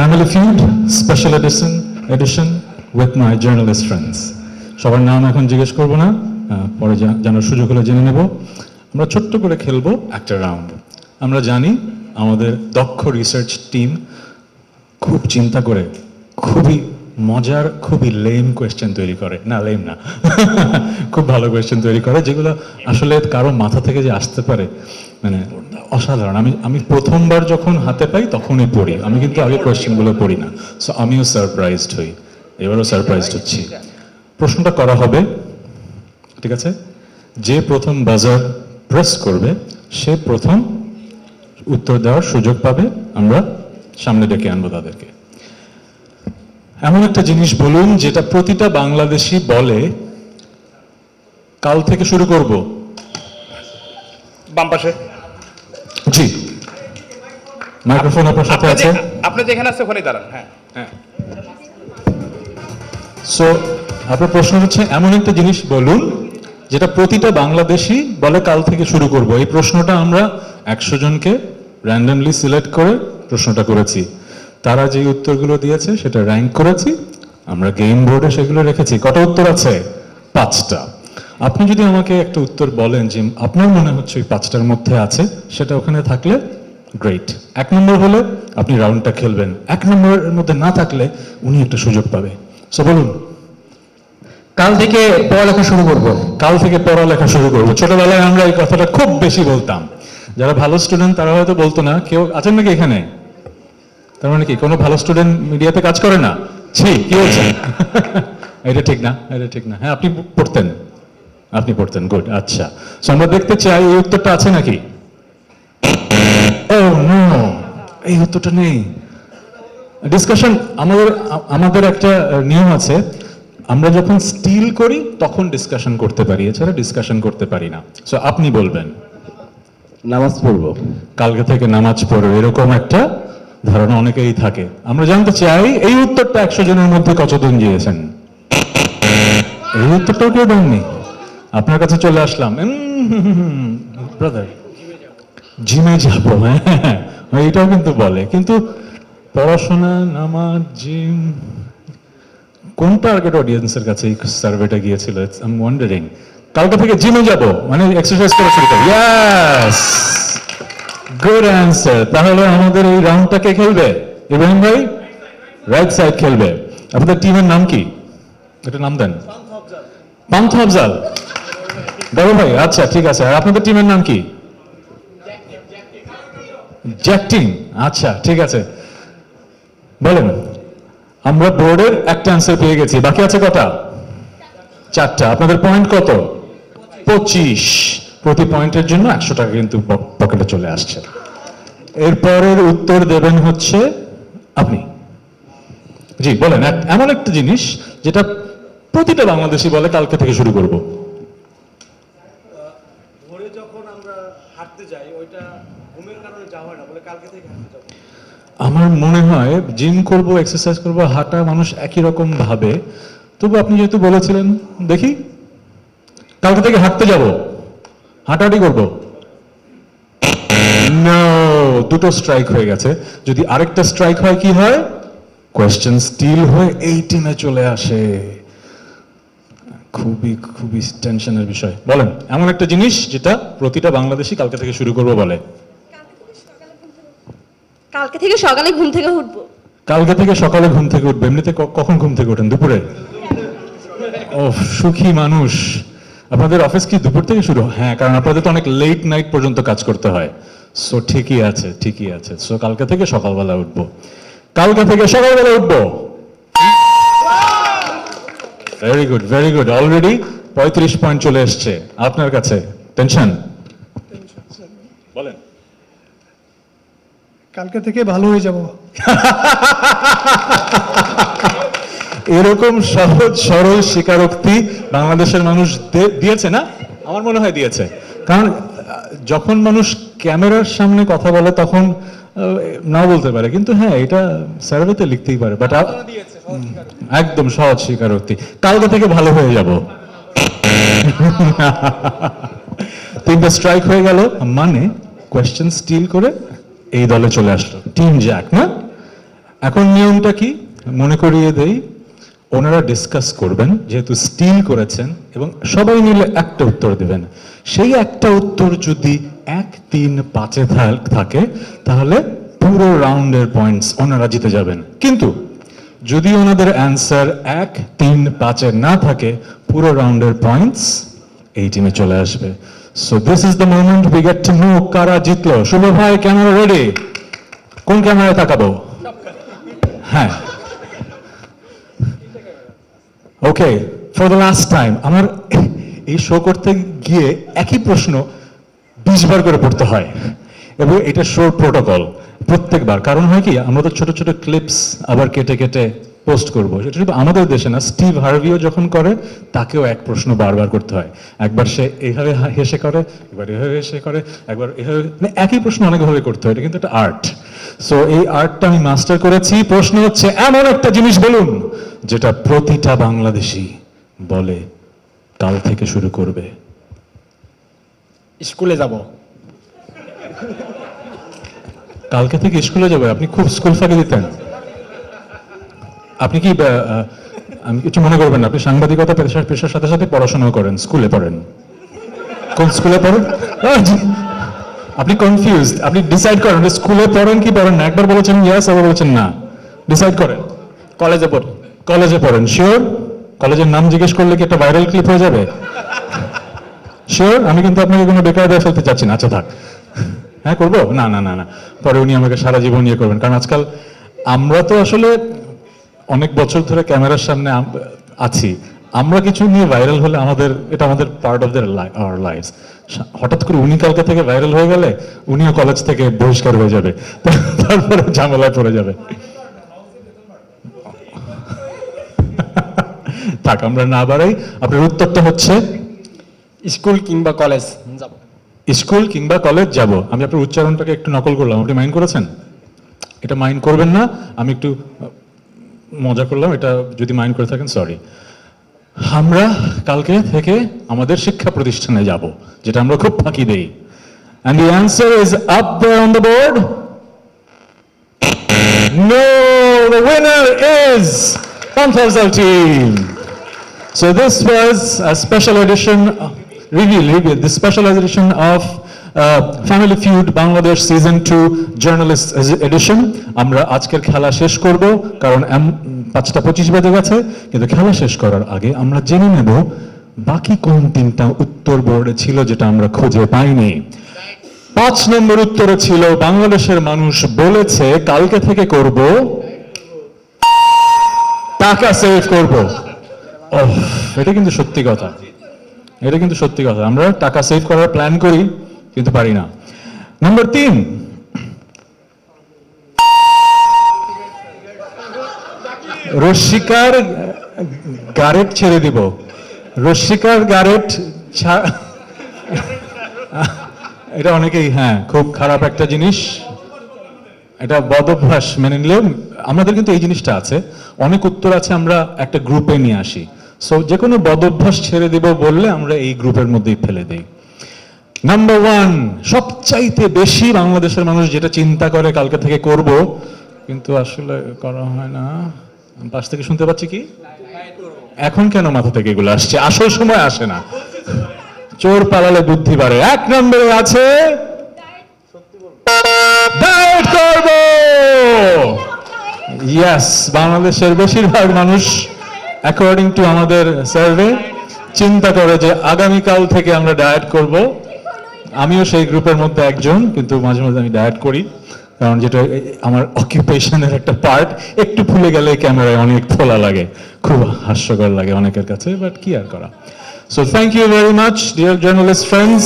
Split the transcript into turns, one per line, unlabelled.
Family Feud Special Edition with my journalist friends. সবার নাম এখন জিজ্ঞেস করব না, পরে জানার সুযোগ হলে জেনে নেব। আমরা ছোট্ট করে খেলবো একটা রাউন্ড। আমরা জানি আমাদের দক্ষ রিসার্চ টিম খুব চিন্তা করে খুবই মজার খুবই লেম কোয়েশ্চেন তৈরি করে, না লেম না খুব ভালো কোয়েশ্চেন তৈরি করে, যেগুলো আসলে কারো মাথা থেকে যে আসতে পারে মানে অসাধারণ। আমি প্রথমবার যখন হাতে পাই তখনই পড়ি, আমি কিন্তু আগে কোয়েশ্চেনগুলো পড়ি না। সো আমিও সারপ্রাইজড হই, এবারও সারপ্রাইজড হচ্ছি। প্রশ্নটা করা হবে, ঠিক আছে? যে প্রথম বাজার প্রেস করবে সে প্রথম উত্তর দেওয়ার সুযোগ পাবে। আমরা সামনে ডেকে আনবো তাদেরকে। এমন একটা জিনিস বলুন যেটা প্রতিটা বাংলাদেশী বলে। কাল থেকে শুরু করব। বাম পাশে। জি, মাইক্রোফোন আপনার সাথে আছে,
আপনি যেখানে আছে ওখানেই দাঁড়ান। হ্যাঁ
হ্যাঁ। সো আপনার প্রশ্ন হচ্ছে এমন একটা জিনিস বলুন যেটা প্রতিটা বাংলাদেশী বলে কাল থেকে শুরু করব। এই প্রশ্নটা আমরা 100 জনকে র্যান্ডমলি সিলেক্ট করে প্রশ্নটা করেছি। তারা যে উত্তরগুলো দিয়েছে সেটা র্যাঙ্ক করেছি, আমরা গেম বোর্ডে সেগুলো রেখেছি। কত উত্তর আছে? 5টা। আপনি যদি আমাকে একটা উত্তর বলেন যে আপনার মনে হচ্ছে ওই 5টার মধ্যে আছে, সেটা ওখানে থাকলে গ্রেট। 1 নম্বর হলে আপনি রাউন্ডটা খেলবেন, 1 নম্বরের মধ্যে না থাকলে উনি একটা সুযোগ পাবে। সো বলুন।
কাল থেকে পড়ালেখা শুরু করব।
কাল থেকে পড়ালেখা শুরু করব। ছোটবেলায় আমরা এই কথাটা খুব বেশি বলতাম। যারা ভালো স্টুডেন্ট তারা হয়তো বলতো না। কেউ আছেন নাকি এখানে? তার মানে কি কোনো ভালো স্টুডেন্ট মিডিয়াতে কাজ করে না? ছি, কি হয়েছে? এটা ঠিক না, এটা ঠিক না। হ্যাঁ, আপনি পড়তেন, আপনি পড়তেন, গুড। আচ্ছা, সো আমরা দেখতে চাই এই উত্তরটা আছে নাকি? ও নো, এই উত্তরটা নেই। ডিসকাশন, আমাদের একটা নিয়ম আছে, আমরা যখন স্টিল করি তখন ডিসকাশন করতে পারি, এছাড়া ডিসকাশন করতে পারি না। সো আপনি বলবেন।
নামাজ পড়ব।
কালকে থেকে নামাজ পড়ো, এরকম একটা ধারণা অনেকেই থাকে। আমরা জানতে চাই এই উত্তরটা 100 জনের মধ্যে কতজন দিয়েছেন? এই উত্তরটাও কেউ দেননি। আপনার কাছে চলে আসলাম। ব্রাদার, জিমে যাব। হ্যাঁ, এইটাও কিন্তু বলে, কিন্তু পড়াশোনা, নামাজ, জিম, কোন টার্গেট অডিয়েন্সের কাছে এই সার্ভেটা গিয়েছিল? I am wandering. কালকে থেকে জিমে যাব মানে এক্সারসাইজ করা শুরু করব। Yes, good answer. তাহলে আমাদের এই রাউন্ডটা কে খেলবে? ইব্রাহিম ভাই রাইট সাইড খেলবে। আপনাদের টিমের নাম কি? এটা নাম দেন। পান্থ আফজাল। বড় ভাই, আচ্ছা ঠিক আছে। আর আপনাদের টিমের নাম কি? Jack team. আচ্ছা ঠিক আছে, বলেন। আমরা বোর্ডের একটা অ্যান্সার পেয়ে গেছি, বাকি আছে কটা? 4টা। আপনাদের পয়েন্ট কত? 25। প্রতি পয়েন্টের জন্য 100 টাকা কিন্তু পকেটে চলে আসছে। এরপরের উত্তর দেবেন হচ্ছে আপনি। জি বলেন, এমন একটা জিনিস যেটা প্রতিটা বাংলাদেশী বলে কালকে থেকে শুরু করব।
ভোরে যখন আমরা হাঁটতে যাই ওইটা ঘুমের কারণে যাওয়া হয় না, বলে কালকে থেকে হাঁটতে যাব।
আমার মনে হয় জিম করব, এক্সারসাইজ করব, হাঁটা মানুষ একই রকম ভাবে। তবু আপনি যেহেতু বলেছিলেন, দেখি কালকে থেকে হাঁটতে যাব, হাঁটাহাঁটি করব। নো, 2টো স্ট্রাইক হয়ে গেছে। যদি আরেকটা স্ট্রাইক হয় কি হয়? কোয়েশ্চেন স্টিল হয়ে এই টিমে চলে আসে। খুবই খুবই টেনশনের বিষয়। বলেন এমন একটা জিনিস যেটা প্রতিটা বাংলাদেশী কালকে থেকে শুরু করবো বলে।
কালকে থেকে সকালে ঘুম থেকে উঠবো।
কালকে থেকে সকালে ঘুম থেকে উঠবে। এমনিতে কখন ঘুম থেকে ওঠেন? দুপুরে? ও সুখী মানুষ। আপনাদের অফিস কি দুপুর থেকে শুরু? হ্যাঁ, কারণ আপনাদের তো অনেক লেট নাইট পর্যন্ত কাজ করতে হয়। সো ঠিকই আছে, ঠিকই আছে। সো কালকে থেকে সকালবেলা উঠবো, কালকে থেকে সকালবেলা উঠবো। Very good, very good. Already 35 point চলে এসছে আপনার কাছে। টেনশন বলেন।
কালকে থেকে ভালো হয়ে যাব।
এরকম সহজ সরল স্বীকারোক্তি বাংলাদেশের মানুষ দিয়েছে না? আমার মনে হয় দিয়েছে। কারণ যখন মানুষ ক্যামেরার সামনে কথা বলে তখন নাও বলতে পারে, কিন্তু হ্যাঁ এটা সার্ভেতে লিখতেই পারে। বাট একদম সহজ স্বীকারোক্তি, কালকে থেকে ভালো হয়ে যাব। 3টা স্ট্রাইক হয়ে গেল, মানে কোয়েশ্চেন স্টিল করে এই দলে চলে আসলো টিম জ্যাক, না? এখন নিয়মটা কি মনে করিয়ে দেই, ওনারা ডিসকাস করবেন যেহেতু স্টিল করেছেন এবং সবাই মিলে একটা উত্তর দেবেন। সেই একটা উত্তর যদি 1, 3, 5-এ থাকে তাহলে পুরো রাউন্ডের পয়েন্টস ওনারা জিতে যাবেন। কিন্তু যদি ওনাদের অ্যান্সার 1, 3, 5-এ না থাকে পুরো রাউন্ডের পয়েন্টস এই টিমে চলে আসবে। So this is the moment we get to know কারা জিতলো। শুভ ভাই ক্যামেরা রেডি? কোন ক্যামেরায় তাকাবো? হ্যাঁ, ওকে, ফর দ্য লাস্ট টাইম আমার এই শো করতে গিয়ে একই প্রশ্ন 20 বার করে পড়তে হয় এবং এটা শোর প্রোটোকল প্রত্যেকবার। কারণ হয় কি, আমরা তো ছোট ছোট ক্লিপস আবার কেটে কেটে পোস্ট করবো। সেটা শুধু আমাদের দেশে না, স্টিভ হার্ভিও যখন করে তাকেও এক প্রশ্ন বারবার করতে হয়। একবার সে এইভাবে হেসে করে, একবার এভাবে হেসে করে, একবার এভাবে, মানে একই প্রশ্ন অনেকভাবে করতে হয়। এটা কিন্তু একটা আর্ট। সো এই আর্টটা আমি মাস্টার করেছি। প্রশ্ন হচ্ছে এমন একটা জিনিস বলুন যেটা প্রতিটা বাংলাদেশী বলে কাল থেকে শুরু করবে।
স্কুলে যাব।
কালকে থেকে স্কুলে যাবে? আপনি খুব স্কুল ফাঁকি দিতেন। আপনি কি আমি কিছু মনে করবেন না, আপনি সাংবাদিকতা পেশার সাথে সাথে পড়াশোনাও করেন, স্কুলে পড়েন। কোন স্কুলে পড়েন? আপনি কনফিউজড। আপনি ডিসাইড করেন স্কুলে পড়েন কি পড়েন না। একবার বলেছেন ইয়েস, আবার বলেছেন না। ডিসাইড করেন।
কলেজে পড়ি।
কলেজে পড়েন? শিওর? কলেজের নাম জিজ্ঞেস করলে কি একটা ভাইরাল ক্লিপ হয়ে যাবে? শিওর? আমি কিন্তু আপনাকে কোনো বেকার দিয়ে ফেলতে চাচ্ছি না। আচ্ছা থাক। হ্যাঁ করবো? না না না না, পরে উনি আমাকে সারা জীবন ইয়ে করবেন। কারণ আজকাল আমরা তো আসলে অনেক বছর ধরে ক্যামেরার সামনে আছি। আমরা কিছু নিয়ে ভাইরাল হলে এটা আমাদের পার্ট অফ আওয়ার লাইফস। হঠাৎ করে উনি কালকে থেকে ভাইরাল হয়ে গেলে উনিও কলেজ থেকে বহিষ্কার হয়ে যাবে, তারপরে ঝামেলায় পড়ে যাবে। থাক, আমরা না বাড়াই। আপনার উত্তরটা হচ্ছে
স্কুল কিংবা কলেজ যাব।
স্কুল কিংবা কলেজ যাব। আমি আপনার উচ্চারণটাকে একটু নকল করলাম, আপনি মাইন্ড করেছেন? এটা মাইন্ড করবেন না, আমি একটু মজা করলাম। এটা যদি মাইন্ড করে থাকেন সরি। আমরা কালকে থেকে আমাদের শিক্ষা প্রতিষ্ঠানে যাব, যেটা আমরা খুব ফাঁকি দেই। And the answer is up there on the board. No, the winner is Panfazal team. So this was a special edition, reveal, the special edition of Family Feud Bangladesh Season 2 Journalist Edition. আমরা আজকের খেলা শেষ করব কারণ 5:25 বেজে গেছে। কিন্তু খেলা শেষ করার আগে আমরা জেনে নেব বাকি কোন 3টা উত্তর বোর্ডে ছিল যেটা আমরা খুঁজে পাইনি। 5 নম্বর উত্তরে ছিল বাংলাদেশের মানুষ বলেছে কালকে থেকে করব টাকা সেভ করব। এটা কিন্তু সত্যি কথা, এটা কিন্তু সত্যি কথা। আমরা টাকা সেভ করার প্ল্যান করি কিন্তু পারি না। নাম্বার 3, রশ্মিকার গারেট ছেড়ে দিব। রশ্মিকার গারেট এটা অনেকেই, হ্যাঁ খুব খারাপ একটা জিনিস, এটা বদ অভ্যাস মেনে নিলে। আমাদের কিন্তু এই জিনিসটা আছে, অনেক উত্তর আছে আমরা একটা গ্রুপে নিয়ে আসি। সো যে কোনো বদ অভ্যাস ছেড়ে দিব বললে আমরা এই গ্রুপের মধ্যেই ফেলে দিই। নাম্বার 1, সবচাইতে বেশি বাংলাদেশের মানুষ যেটা চিন্তা করে কালকে থেকে করব কিন্তু আসলে করা হয় না। পাশ থেকে শুনতে পাচ্ছি কি, এখন কেন মাথা থেকে এগুলো আসছে? আসল সময় আসে না, চোর পালালে বুদ্ধি বাড়ে। 1 নম্বরে আছে ডায়েট করব। ইয়েস, বাংলাদেশের বেশিরভাগ মানুষ অ্যাকর্ডিং টু আমাদের সার্ভে চিন্তা করে যে আগামীকাল থেকে আমরা ডায়েট করব। আমিও সেই গ্রুপের মধ্যে একজন, কিন্তু মাঝে মাঝে আমি ডায়েট করি কারণ যেটা আমার অকুপেশনের একটা পার্ট। একটু ফুলে গেলে ক্যামেরায় অনেক ফোলা লাগে, খুব হাস্যকর লাগে অনেকের কাছে, বাট কি আর করা। So thank you very much dear journalist friends.